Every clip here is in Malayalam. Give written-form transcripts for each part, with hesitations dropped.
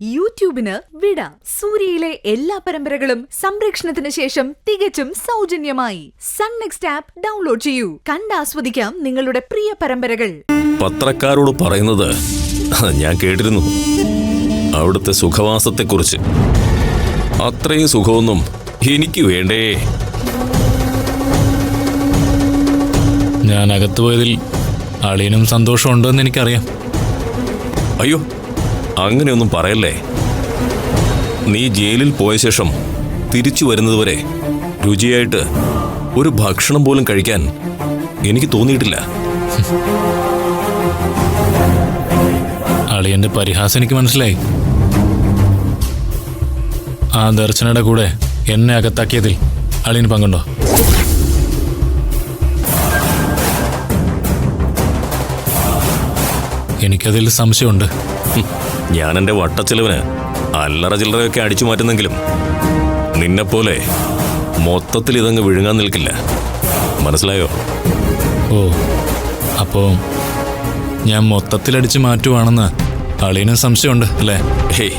യൂട്യൂബിന് വിട. സൂര്യയിലെ എല്ലാ പരമ്പരകളും സംരക്ഷണത്തിന് ശേഷം തികച്ചും സൗജന്യമായി സൺ നെക്സ്റ്റ് ആപ്പ് ഡൗൺലോഡ് ചെയ്യൂ. കണ്ടാസ്വദിക്കാം നിങ്ങളുടെ പ്രിയ പരമ്പരകൾ. പത്രക്കാരോട് പറയുന്നത് ഞാൻ കേട്ടിരുന്നു, അവിടുത്തെ സുഖവാസത്തെക്കുറിച്ച്. അത്രയും സുഖമൊന്നും എനിക്ക് വേണ്ടേ. ഞാൻ അകത്തു പോയതിൽ അളിയനും സന്തോഷമുണ്ടെന്ന് എനിക്കറിയാം. അയ്യോ, അങ്ങനെയൊന്നും പറയല്ലേ. നീ ജയിലിൽ പോയ ശേഷം തിരിച്ചു വരുന്നതുവരെ രുചിയായിട്ട് ഒരു ഭക്ഷണം പോലും കഴിക്കാൻ എനിക്ക് തോന്നിയിട്ടില്ല. അളിയന്റെ പരിഹാസം എനിക്ക് മനസ്സിലായി. ആ ദർശനയുടെ കൂടെ എന്നെ അകത്താക്കിയതിൽ അളിയന് പങ്കുണ്ടോ? എനിക്കതിൽ സംശയമുണ്ട്. ഞാൻ എൻ്റെ വട്ടച്ചെലവിന് അല്ലറ ചില്ലറയൊക്കെ അടിച്ചു മാറ്റുന്നെങ്കിലും നിന്നെപ്പോലെ മൊത്തത്തിൽ ഇതങ്ങ് വിഴുങ്ങാൻ നിൽക്കില്ല. മനസ്സിലായോ? ഓ, അപ്പോ ഞാൻ മൊത്തത്തിലടിച്ച് മാറ്റുവാണെന്ന് അളിയനും സംശയമുണ്ട് അല്ലേ? ഹേയ്,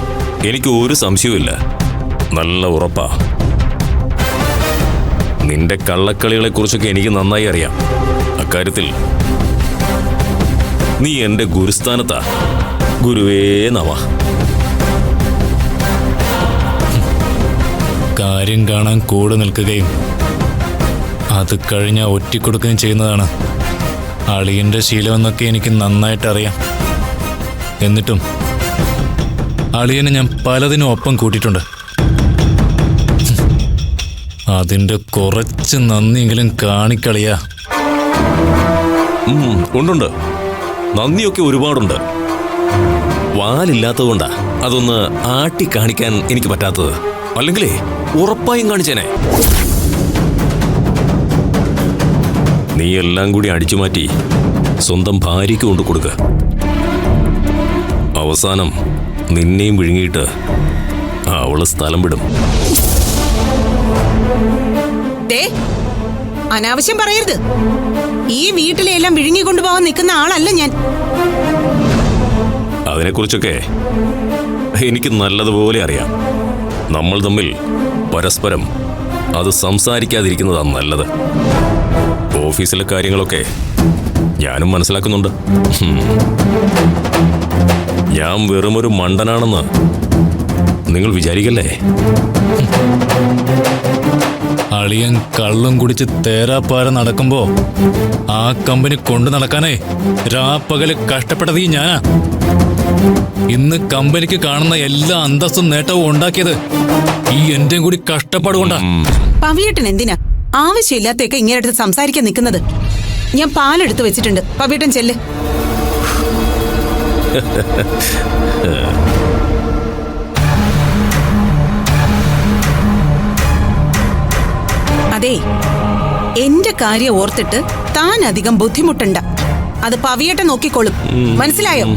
എനിക്ക് ഒരു സംശയവുമില്ല. നല്ല ഉറപ്പാ. നിന്റെ കള്ളക്കളികളെക്കുറിച്ചൊക്കെ എനിക്ക് നന്നായി അറിയാം. അക്കാര്യത്തിൽ നീ എൻ്റെ ഗുരുസ്ഥാനത്താ. ഗുരുവേ നമ. കാര്യം കാണാൻ കൂടെ നിൽക്കുകയും അത് കഴിഞ്ഞ ഒറ്റിക്കൊടുക്കുകയും ചെയ്യുന്നതാണ് അളിയന്റെ ശീലമെന്നൊക്കെ എനിക്ക് നന്നായിട്ട് അറിയാം. എന്നിട്ടും അളിയനെ ഞാൻ പലതിനും ഒപ്പം കൂട്ടിയിട്ടുണ്ട്. അതിന്റെ കുറച്ച് നന്ദിയെങ്കിലും കാണിക്കളിയാ. ഉണ്ടുണ്ട്, നന്ദിയൊക്കെ ഒരുപാടുണ്ട്. വാലില്ലാത്തതുകൊണ്ടാ അതൊന്ന് ആട്ടി കാണിക്കാൻ എനിക്ക് പറ്റാത്തത്. അല്ലെങ്കിലേ ഉറപ്പായും കാണിച്ചേനെ. നീ എല്ലാം കൂടി അടിച്ചുമാറ്റി സ്വന്തം ഭാര്യയ്ക്ക് കൊണ്ടു കൊടുക്ക. അവസാനം നിന്നെയും വിഴുങ്ങിയിട്ട് അവള് സ്ഥലം വിടും. അനാവശ്യം പറയരുത്. ഈ വീട്ടിലെ എല്ലാം വിഴുങ്ങിക്കൊണ്ടുപോകാൻ നിൽക്കുന്ന ആളല്ല ഞാൻ. അതിനെക്കുറിച്ചൊക്കെ എനിക്ക് നല്ലതുപോലെ അറിയാം. നമ്മൾ തമ്മിൽ പരസ്പരം അത് സംസാരിക്കാതിരിക്കുന്നതാണ് നല്ലത്. ഓഫീസിലെ കാര്യങ്ങളൊക്കെ ഞാനും മനസ്സിലാക്കുന്നുണ്ട്. ഞാൻ വെറുമൊരു മണ്ടനാണെന്ന് നിങ്ങൾ വിചാരിക്കല്ലേ? അളിയൻ കള്ളും കുടിച്ച് തേരാപ്പാര നടക്കുമ്പോ ആ കമ്പനി കൊണ്ടു നടക്കാനേ രാപ്പകല് കഷ്ടപ്പെട്ടത് ഈ ഞാനാ. ഇന്ന് കമ്പനിക്ക് കാണുന്ന എല്ലാ അന്തസ്സും നേട്ടവും ഉണ്ടാക്കിയത് ഈ എന്റെയും കൂടി കഷ്ടപ്പാട് കൊണ്ടാ. പവിയേട്ടൻ എന്തിനാ ആവശ്യമില്ലാത്തൊക്കെ ഇങ്ങനെ അടുത്ത് സംസാരിക്കാൻ നിൽക്കുന്നത്? ഞാൻ പാലെടുത്ത് വെച്ചിട്ടുണ്ട്. പവിയേട്ടൻ ചെല്ല്. അതെ, എന്റെ കാര്യം ഓർത്തിട്ട് താൻ അധികം ബുദ്ധിമുട്ടണ്ട. അത് പവിയേട്ടൻ നോക്കിക്കോളും. മനസ്സിലായോ?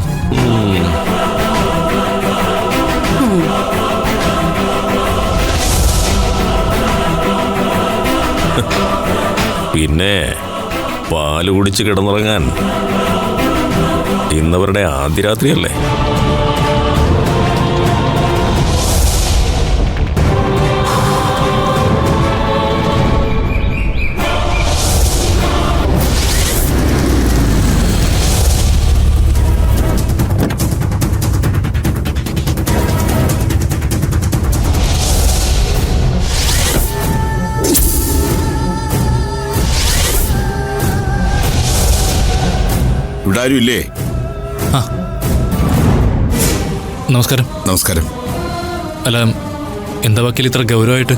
പിന്നെ പാല് കുടിച്ച് കിടന്നുറങ്ങാൻ ഇന്നവരുടെ ആദ്യ രാത്രിയല്ലേ? ഇവിടെ ആരും ഇല്ലേ? നമസ്കാരം. നമസ്കാരം. അല്ല, എന്താ വക്കീൽ ഇത്ര ഗൗരവമായിട്ട്?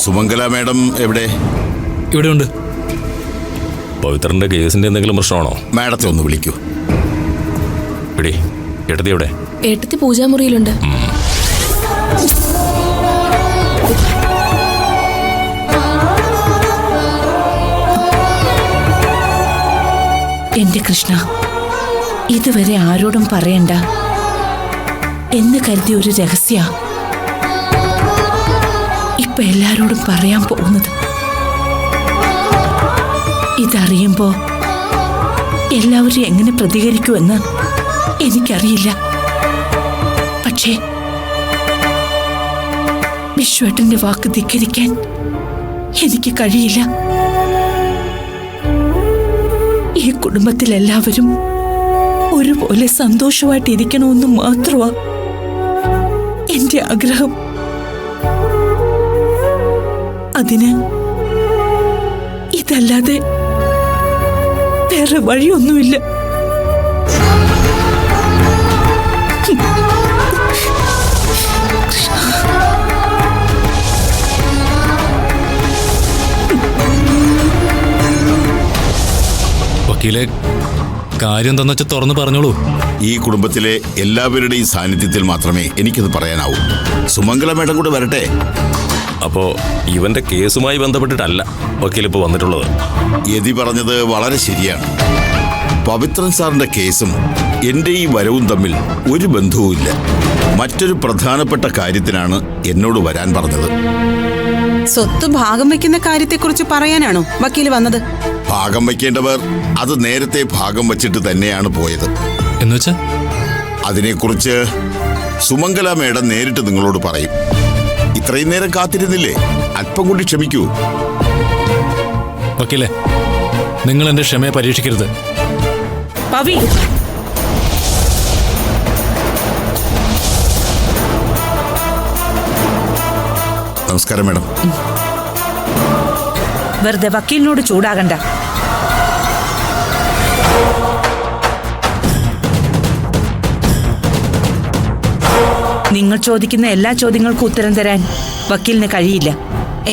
സുമംഗല മാഡം എവിടെ? ഇവിടെ ഉണ്ട്. പവിത്രന്റെ കേസിന്റെ എന്തെങ്കിലും പ്രശ്നമാണോ? മാഡത്തെ ഒന്ന് വിളിക്കൂ. എടി, ഏട്ടത്തി എവിടെ? ഏട്ടത്തി പൂജാമുറിയിലുണ്ട്. എന്റെ കൃഷ്ണ, ഇതുവരെ ആരോടും പറയണ്ട എന്ന് കരുതിയ ഒരു രഹസ്യ ഇപ്പൊ എല്ലാരോടും പറയാൻ പോകുന്നത്. ഇതറിയുമ്പോ എല്ലാവരും എങ്ങനെ പ്രതികരിക്കുമെന്ന് എനിക്കറിയില്ല. പക്ഷേ വിശ്വേട്ടന്റെ വാക്ക് ധിക്കരിക്കാൻ എനിക്ക് കഴിയില്ല. ഈ കുടുംബത്തിലെല്ലാവരും ഒരുപോലെ സന്തോഷമായിട്ടിരിക്കണമെന്ന് മാത്രമാ എന്റെ ആഗ്രഹം. അതിന് ഇതല്ലാതെ വേറെ വഴിയൊന്നുമില്ല. വക്കീലെ, കാര്യം എന്താന്ന് വെച്ചാൽ തുറന്നു പറഞ്ഞോളൂ. ഈ കുടുംബത്തിലെ എല്ലാവരുടെയും സാന്നിധ്യത്തിൽ മാത്രമേ എനിക്കത് പറയാനാവൂ. സുമംഗല മേഡം കൂടെ വരട്ടെ. അപ്പോ ഇവന്റെ കേസുമായി ബന്ധപ്പെട്ടിട്ടല്ല വക്കീലിപ്പോ വന്നിട്ടുള്ളത്. യതി പറഞ്ഞത് വളരെ ശരിയാണ്. പവിത്രൻ സാറിന്റെ കേസും എന്റെ ഈ വരവും തമ്മിൽ ഒരു ബന്ധവുമില്ല. മറ്റൊരു പ്രധാനപ്പെട്ട കാര്യത്തിനാണ് എന്നോട് വരാൻ പറഞ്ഞത്. സ്വത്ത് ഭാഗം വെക്കുന്ന കാര്യത്തെക്കുറിച്ച് പറയാനാണോ വക്കീൽ വന്നത്? ഭാഗം വയ്ക്കേണ്ടവർ അത് നേരത്തെ ഭാഗം വച്ചിട്ട് തന്നെയാണ് പോയത്. എന്നുവെച്ചാ അതിനെക്കുറിച്ച് സുമംഗല മേഡം നേരിട്ട് നിങ്ങളോട് പറയും. ഇത്രയും നേരം കാത്തിരുന്നില്ലേ? അല്പം കൂടി ക്ഷമിക്കൂ. വക്കീലെ, നിങ്ങൾ എന്റെ ക്ഷമയെ പരീക്ഷിക്കരുത്. പവി, നമസ്കാരം മേഡം. വെറുതെ വക്കീലിനോട് ചൂടാകണ്ട. നിങ്ങൾ ചോദിക്കുന്ന എല്ലാ ചോദ്യങ്ങൾക്കും ഉത്തരം തരാൻ വക്കീലിന് കഴിയില്ല.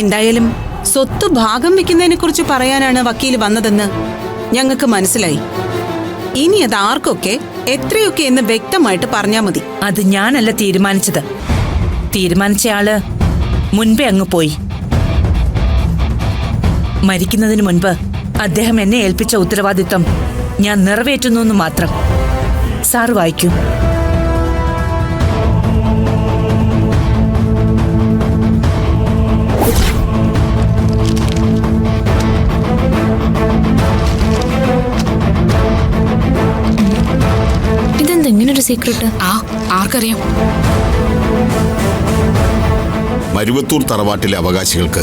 എന്തായാലും സ്വത്ത് ഭാഗം വെക്കുന്നതിനെ കുറിച്ച് പറയാനാണ് വക്കീൽ വന്നതെന്ന് ഞങ്ങൾക്ക് മനസ്സിലായി. ഇനി അത് ആർക്കൊക്കെ എത്രയൊക്കെ എന്ന് വ്യക്തമായിട്ട് പറഞ്ഞാൽ മതി. അത് ഞാനല്ല തീരുമാനിച്ചത്. തീരുമാനിച്ചയാള് മുൻപേ അങ്ങ് പോയി. മരിക്കുന്നതിന് മുൻപ് അദ്ദേഹം എന്നെ ഏൽപ്പിച്ച ഉത്തരവാദിത്വം ഞാൻ നിറവേറ്റുന്നു എന്ന് മാത്രം. സാർ വായിക്കൂ. ഇതെന്താ ഇങ്ങനൊരു സീക്രട്ട്? ആർക്കറിയാം? മരുവത്തൂർ തറവാട്ടിലെ അവകാശികൾക്ക്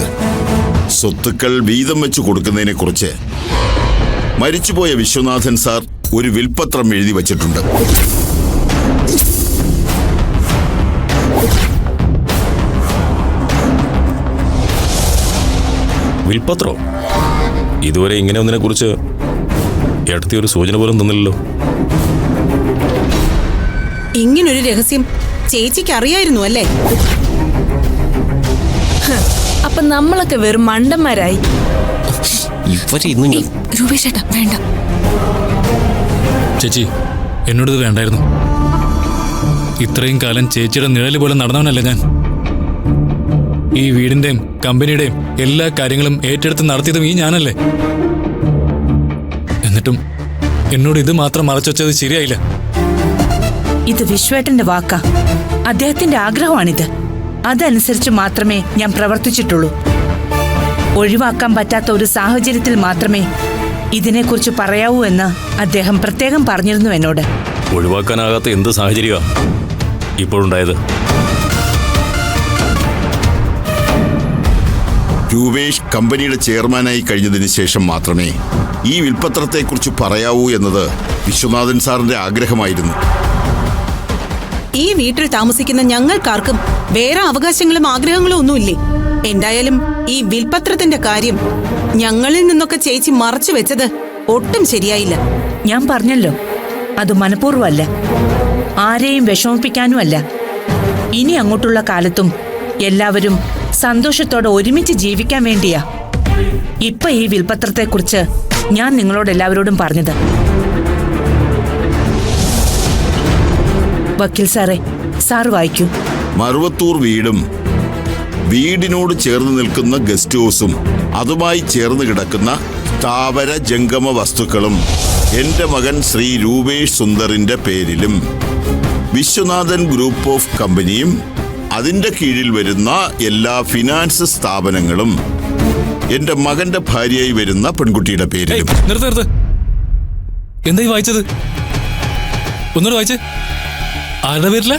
സ്വത്തുക്കൾ വീതം വെച്ച് കൊടുക്കുന്നതിനെ കുറിച്ച് മരിച്ചുപോയ വിശ്വനാഥൻ സാർ ഒരു വിൽപത്രം എഴുതി വച്ചിട്ടുണ്ട്. വിൽപത്രോ? ഇതുവരെ ഇങ്ങനെ ഒന്നിനെ കുറിച്ച് എടുത്തി ഒരു സൂചന പോലും തന്നില്ലല്ലോ. ഇങ്ങനൊരു രഹസ്യം ചേച്ചിക്ക് അറിയായിരുന്നു അല്ലേ? അപ്പൊ നമ്മളൊക്കെ വെറും മണ്ടന്മാരായി. രൂപേഷേട്ടാ വേണ്ട. ചേച്ചി, എന്നോടിത് വേണ്ടായിരുന്നു. ഇത്രയും കാലം ചേച്ചിയുടെ നിഴല് പോലെ നടന്നവനല്ലേ ഞാൻ. ഈ വീടിന്റെയും കമ്പനിയുടെയും എല്ലാ കാര്യങ്ങളും ഏറ്റെടുത്ത് നടത്തിയതും ഈ ഞാനല്ലേ. എന്നിട്ടും എന്നോട് ഇത് മാത്രം മറച്ചുവെച്ചത് ശരിയായില്ല. ഇത് വിശ്വേട്ടന്റെ വാക്കാ. അദ്ദേഹത്തിന്റെ ആഗ്രഹമാണിത്. അതനുസരിച്ച് മാത്രമേ ഞാൻ പ്രവർത്തിച്ചിട്ടുള്ളൂ. ഒഴിവാക്കാൻ പറ്റാത്ത ഒരു സാഹചര്യത്തിൽ മാത്രമേ ഇതിനെക്കുറിച്ച് പറയാവൂ എന്ന് അദ്ദേഹം പ്രത്യേകം പറഞ്ഞിരുന്നു എന്നോട്. ഒഴിവാക്കാനാകാത്ത എന്ത് സാഹചര്യമാണ് ഇപ്പോഴുണ്ടായത്? രൂപേഷ് കമ്പനിയുടെ ചെയർമാനായി കഴിഞ്ഞതിന് ശേഷം മാത്രമേ ഈ വിൽപത്രത്തെക്കുറിച്ച് പറയാവൂ എന്നത് വിശ്വനാഥൻ സാറിന്റെ ആഗ്രഹമായിരുന്നു. ഈ വീട്ടിൽ താമസിക്കുന്ന ഞങ്ങൾക്കാർക്കും വേറെ അവകാശങ്ങളും ആഗ്രഹങ്ങളും ഒന്നുമില്ലേ? എന്തായാലും ഈ വിൽപത്രത്തിന്റെ കാര്യം ഞങ്ങളിൽ നിന്നൊക്കെ ചേച്ചി മറച്ചു വെച്ചത് ഒട്ടും ശരിയായില്ല. ഞാൻ പറഞ്ഞല്ലോ, അത് മനഃപൂർവ്വമല്ല, ആരെയും വിഷമിപ്പിക്കാനുമല്ല. ഇനി അങ്ങോട്ടുള്ള കാലത്തും എല്ലാവരും സന്തോഷത്തോടെ ഒരുമിച്ച് ജീവിക്കാൻ വേണ്ടിയാ ഇപ്പൊ ഈ വിൽപത്രത്തെക്കുറിച്ച് ഞാൻ നിങ്ങളോട് എല്ലാവരോടും പറഞ്ഞത്. വക്കീൽ സാറേ, സാർ വായിക്കൂ. മറുവത്തൂർ വീടും വീടിനോട് ചേർന്ന് നിൽക്കുന്ന ഗസ്റ്റ് ഹൗസും അതുമായി ചേർന്ന് കിടക്കുന്ന സ്ഥാവര ജംഗമ വസ്തുക്കളും എന്റെ മകൻ ശ്രീ രൂപേഷ് സുന്ദറിന്റെ പേരിലും വിശ്വനാഥൻ ഗ്രൂപ്പ് ഓഫ് കമ്പനിയും അതിന്റെ കീഴിൽ വരുന്ന എല്ലാ ഫിനാൻസ് സ്ഥാപനങ്ങളും എന്റെ മകന്റെ ഭാര്യയായി വരുന്ന പെൺകുട്ടിയുടെ പേരിലും. നിർത്ത്. എന്തായി വായിച്ചത്? ഒന്നുകൂടെ വായിച്ചേ. ആരുടെ പേരില?